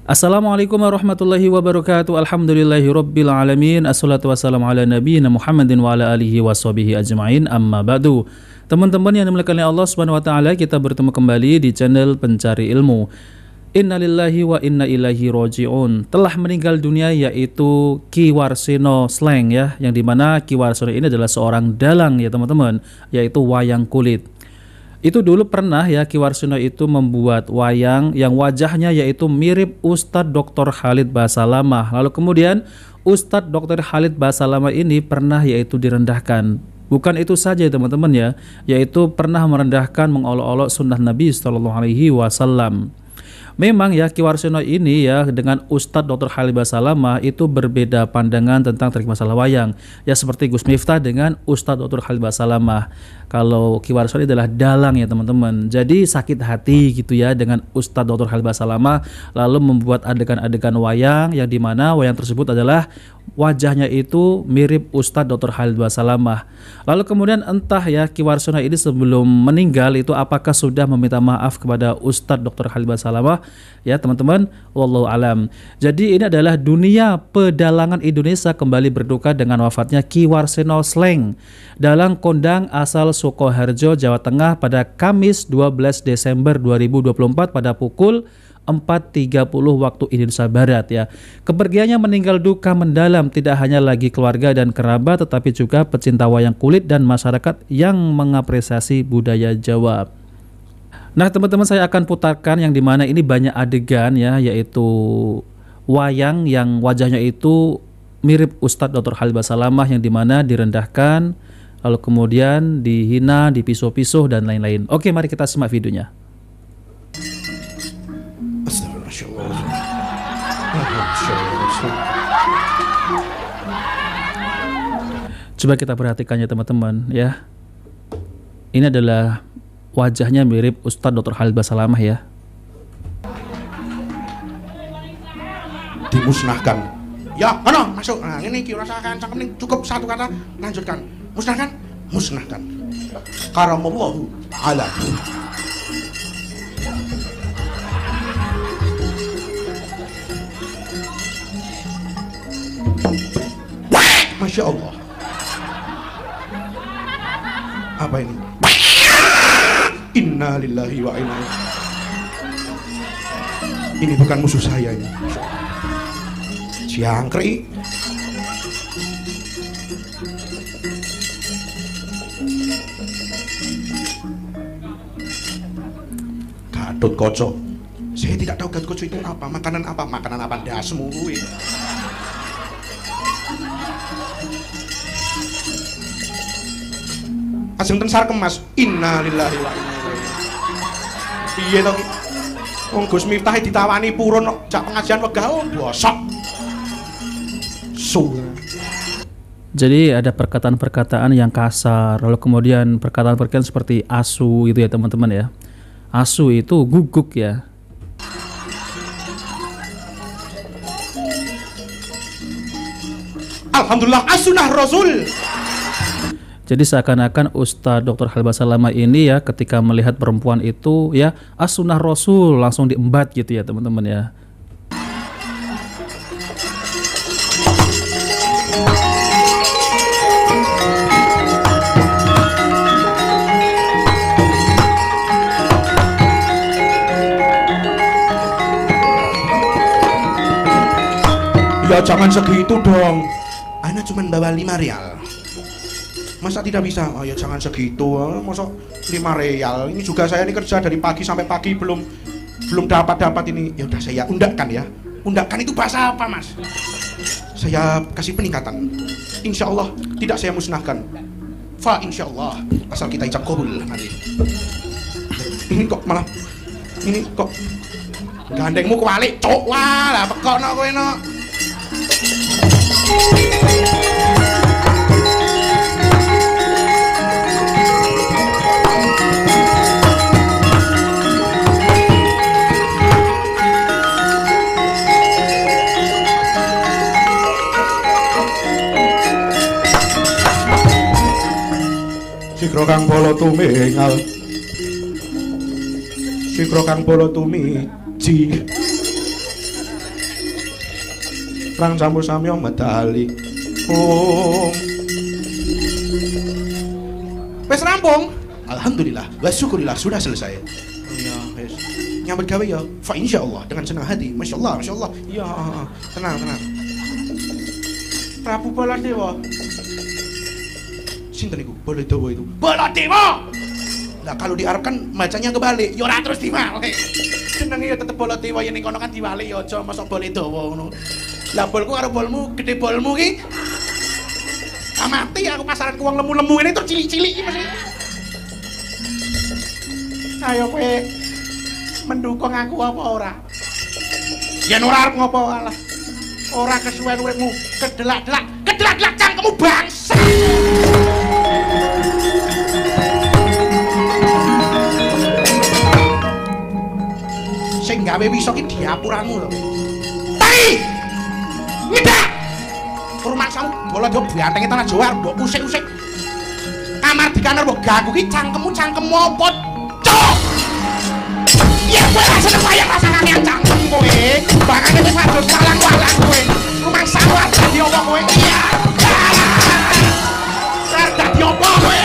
Assalamualaikum warahmatullahi wabarakatuh. Alhamdulillahirabbil alamin. Assalatu wassalamu ala nabiyyina Muhammadin wa ala alihi washabihi ajmain. Amma ba'du. Teman-teman yang dimuliakan oleh Allah Subhanahu wa taala, kita bertemu kembali di channel Pencari Ilmu. Innalillahi wa inna ilaihi raji'un. Telah meninggal dunia yaitu Ki Warsono Sleng ya, yang dimana Ki Warsono ini adalah seorang dalang ya teman-teman, yaitu wayang kulit. Itu dulu pernah ya Ki Warsono itu membuat wayang yang wajahnya yaitu mirip Ustadz Dr. Khalid Basalamah. Lalu kemudian Ustadz Dr. Khalid Basalamah ini pernah yaitu direndahkan. Bukan itu saja teman-teman ya, yaitu pernah merendahkan, mengolok-olok sunnah Nabi SAW. Memang ya Ki Warsono ini ya dengan Ustadz Dr. Khalid Basalamah itu berbeda pandangan tentang trik masalah wayang. Ya seperti Gus Miftah dengan Ustadz Dr. Khalid Basalamah. Kalau Ki Warsono adalah dalang ya teman-teman. Jadi sakit hati gitu ya dengan Ustadz Dr. Khalid Basalamah, lalu membuat adegan-adegan wayang yang dimana wayang tersebut adalah wajahnya itu mirip Ustadz Dr. Khalid Basalamah. Lalu kemudian entah ya Ki Warsono ini sebelum meninggal itu apakah sudah meminta maaf kepada Ustadz Dr. Khalid Basalamah ya teman-teman, wallahu alam. Jadi ini adalah dunia pedalangan Indonesia kembali berduka dengan wafatnya Ki Warsono Sleng, dalang kondang asal Sukoharjo, Jawa Tengah pada Kamis 12 Desember 2024 pada pukul 4.30 waktu Indonesia Barat ya. Kepergiannya meninggal duka mendalam tidak hanya lagi keluarga dan kerabat, tetapi juga pecinta wayang kulit dan masyarakat yang mengapresiasi budaya Jawa. Nah teman-teman, saya akan putarkan yang dimana ini banyak adegan ya, yaitu wayang yang wajahnya itu mirip Ustadz Dr. Khalid Basalamah yang dimana direndahkan, lalu kemudian dihina, dipiso-piso dan lain-lain. Oke, mari kita simak videonya. Coba kita perhatikan ya teman-teman ya. Ini adalah wajahnya mirip Ustadz Dr. Khalid Basalamah ya. Dimusnahkan. Ya, ano, masuk. Nah, ini Ki rasakan cangkem cukup satu kata, lanjutkan. Musnahkan, musnahkan. Karamallahu ta'ala. Masya Allah. Apa ini? Inna lillahi wa inna ilaihi. Ini bukan musuh saya ini. Jangkrik. Gatot Kaca. Saya tidak tahu Gatot Kaca itu apa, makanan apa, makanan apa dasmu kuwi. Ajeng ten Sarkemas. Inna lillahi wa inna ilaihi. Piye to ki? Wong Gus Miftah ditawani purun kok jak pengajian wegah bosok. Jadi ada perkataan-perkataan yang kasar, lalu kemudian perkataan-perkataan seperti asu gitu ya teman-teman ya. Asu itu guguk ya. Alhamdulillah as-sunnah Rasul. Jadi seakan-akan Ustadz Dr. Khalid Basalamah ini ya ketika melihat perempuan itu ya as-sunnah Rasul langsung diembat gitu ya teman-teman ya. Ya jangan segitu dong. Ana cuma bawa 5 real. Masa tidak bisa? Oh ya jangan segitu. Masa 5 real. Ini juga saya ini kerja dari pagi sampai pagi belum dapat ini. Ya udah saya undakkan ya. Undakkan itu bahasa apa, Mas? Saya kasih peningkatan. Insya Allah tidak saya musnahkan. Fa insya Allah asal kita ijab qabul nanti. Ini kok malah ini kok gandengmu kebalik, cok. Wah, lah pekokno kowe no. Sikro kang polo tumingal, sikro kang polo tumiji, Rang campur samyo medali. Wes rampung. Alhamdulillah, wa syukurillah sudah selesai. Ya, wes. Nyambut gawe ya. Fa insyaallah dengan senang hati. Masyaallah, masyaallah. Iya, tenang, tenang. Prabu Baladewa. Sinten iku? Baladewa itu. Baladewa. Lah kalau diarepkan bacanya kebalik, ya ora terus diwalik. Jenenge ya tetep Baladewa yen ning kono kan diwalik ya aja mosok Baladewa ngono. Lah bolku karo bolmu, gede bolmu ki. Mati aku pasaran ku wong lemu-lemu ini terus cilik-cilik iki mesti. Ayo kowe mendukung aku apa ora? Yen ora arep ngopo alah. Ora kesuwen uripmu, kedelak-delak, kedelak-delak cangkemmu bangsa. Sing gawe wiso ki diapuramu lho. Tai! Ngedak! Rumahsamu bola do bantenge tanah Jawa mbok usik-usik. Kamar dikanar mbok gagu ki cangkemmu apa? Cok! Ya kowe ra seneng wayang rasane cangkem kowe. Bakane wis adus walang-walang kowe. Rumahsamu dadi apa kowe? Iya. Rar dadi apa kowe?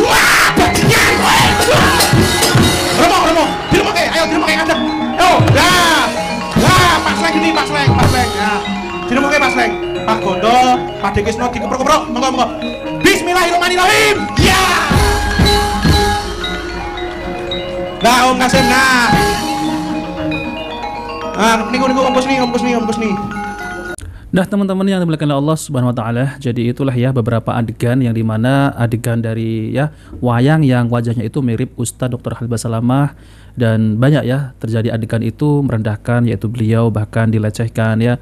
Wah, bajingan kowe. Remo, diremoke, ayo diremoke ngandep. Yo, lah. Lah, Pak Sleng ini, Pak Sleng. Nah, diremoke Pak Sleng. Pak Gondo, Pak Dekisno dikeprok-keprok. Monggo. Bismillahirrahmanirrahim. Ya. Lah, Om Kasim, nah. Niku Om Kusni. Nah teman-teman yang dimuliakan oleh Allah Subhanahu Wa Taala, jadi itulah ya beberapa adegan yang dimana adegan dari ya wayang yang wajahnya itu mirip Ustadz Dr. Khalid Basalamah, dan banyak ya terjadi adegan itu merendahkan yaitu beliau, bahkan dilecehkan ya,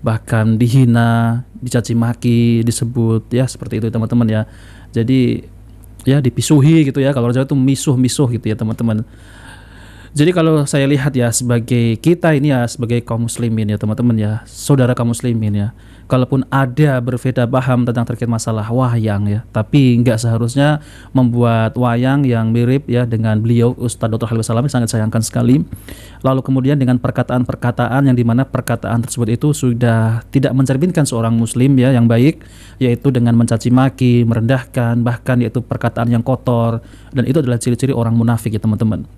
bahkan dihina, dicaci maki, disebut ya seperti itu teman-teman ya. Jadi ya dipisuhi gitu ya, kalau orang Jawa itu misuh gitu ya teman-teman. Jadi kalau saya lihat ya sebagai kita ini ya sebagai kaum muslimin ya teman-teman ya, saudara kaum muslimin ya, kalaupun ada berbeda paham tentang terkait masalah wayang ya, tapi nggak seharusnya membuat wayang yang mirip ya dengan beliau Ustadz Dr. Khalid Basalamah, sangat sayangkan sekali. Lalu kemudian dengan perkataan-perkataan yang dimana perkataan tersebut itu sudah tidak mencerminkan seorang muslim ya yang baik, yaitu dengan mencaci maki, merendahkan, bahkan yaitu perkataan yang kotor, dan itu adalah ciri-ciri orang munafik ya teman-teman.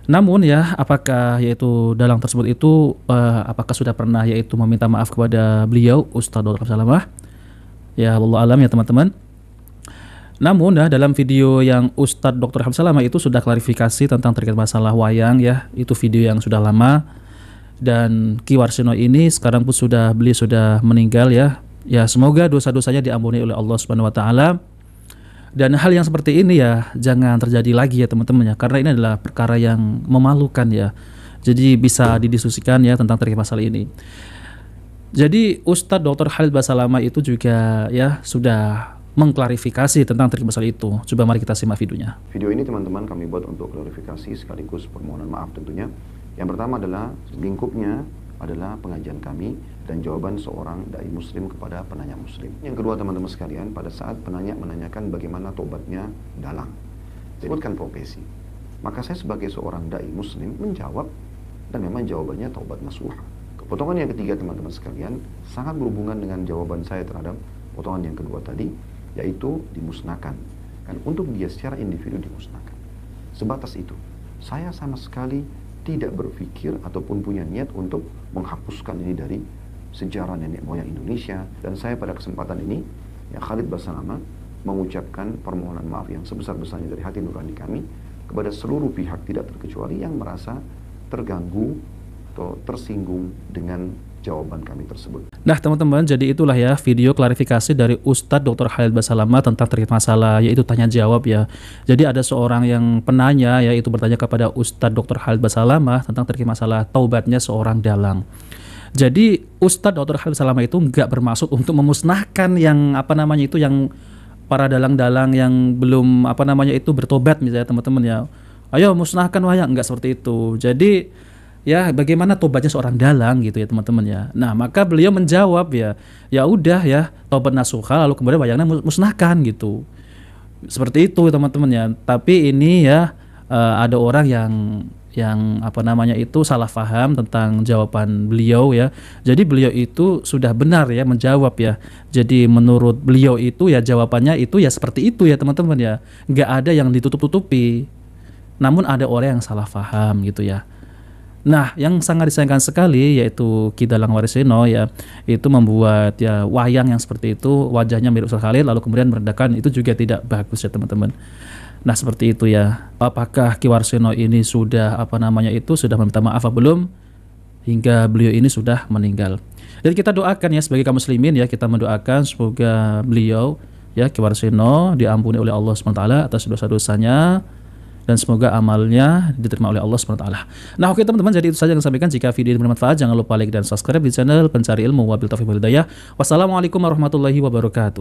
Namun ya, apakah yaitu dalang tersebut itu apakah sudah pernah yaitu meminta maaf kepada beliau Ustadz Dr. Salamah? Ya wallahu alam ya teman-teman. Namun ya dalam video yang Ustadz Dr. Salamah itu sudah klarifikasi tentang terkait masalah wayang ya, itu video yang sudah lama, dan Ki Warsono ini sekarang pun beliau sudah meninggal ya. Ya semoga dosa-dosanya diampuni oleh Allah Subhanahu Wa Taala. Dan hal yang seperti ini ya jangan terjadi lagi ya teman-teman ya, karena ini adalah perkara yang memalukan ya. Jadi bisa didiskusikan ya tentang terkait masalah ini. Jadi Ustadz Dr. Khalid Basalamah itu juga ya sudah mengklarifikasi tentang terkait masalah itu. Coba mari kita simak videonya. Video ini teman-teman kami buat untuk klarifikasi sekaligus permohonan maaf tentunya. Yang pertama adalah lingkupnya adalah pengajian kami dan jawaban seorang dai muslim kepada penanya muslim. Yang kedua teman-teman sekalian, pada saat penanya menanyakan bagaimana tobatnya dalang, sebutkan profesi, maka saya sebagai seorang dai muslim menjawab, dan memang jawabannya taubat nasuha. Potongan yang ketiga teman-teman sekalian sangat berhubungan dengan jawaban saya terhadap potongan yang kedua tadi, yaitu dimusnahkan. Kan untuk dia secara individu dimusnahkan. Sebatas itu, saya sama sekali tidak berpikir ataupun punya niat untuk menghapuskan ini dari sejarah nenek moyang Indonesia. Dan saya pada kesempatan ini, ya Khalid Basalamah mengucapkan permohonan maaf yang sebesar-besarnya dari hati nurani kami kepada seluruh pihak tidak terkecuali yang merasa terganggu atau tersinggung dengan jawaban kami tersebut. Nah teman-teman, jadi itulah ya video klarifikasi dari Ustadz Dr. Khalid Basalamah tentang terkait masalah yaitu tanya jawab ya. Jadi ada seorang yang penanya yaitu bertanya kepada Ustadz Dr. Khalid Basalamah tentang terkait masalah taubatnya seorang dalang. Jadi Ustadz Dr. Khalid Basalamah itu nggak bermaksud untuk memusnahkan yang yang para dalang-dalang yang belum bertobat misalnya teman-teman ya. Ayo musnahkan wayang, nggak seperti itu. Jadi ya bagaimana tobatnya seorang dalang gitu ya teman-teman ya. Nah maka beliau menjawab ya udah ya taubat nasuha, lalu kemudian wayangnya musnahkan gitu, seperti itu teman-teman ya. Tapi ini ya ada orang yang yang apa namanya itu salah paham tentang jawaban beliau ya. Jadi beliau itu sudah benar ya menjawab ya. Jadi menurut beliau itu ya jawabannya itu ya seperti itu ya teman-teman ya. Nggak ada yang ditutup-tutupi. Namun ada orang yang salah paham gitu ya. Nah, yang sangat disayangkan sekali yaitu Ki Dalang Wariseno ya, itu membuat ya wayang yang seperti itu, wajahnya mirip Ustaz Khalil lalu kemudian meredakan, itu juga tidak bagus ya teman-teman. Nah, seperti itu ya. Apakah Ki Wariseno ini sudah apa namanya itu sudah meminta maaf atau belum hingga beliau ini sudah meninggal. Dan kita doakan ya sebagai kaum muslimin ya, kita mendoakan semoga beliau ya Ki Wariseno diampuni oleh Allah SWT atas dosa-dosanya, dan semoga amalnya diterima oleh Allah SWT. Nah, oke teman-teman, jadi itu saja yang saya sampaikan. Jika video ini bermanfaat, jangan lupa like dan subscribe di channel Pencari Ilmu Wabil Taufiq wal Hidayah. Wassalamualaikum warahmatullahi wabarakatuh.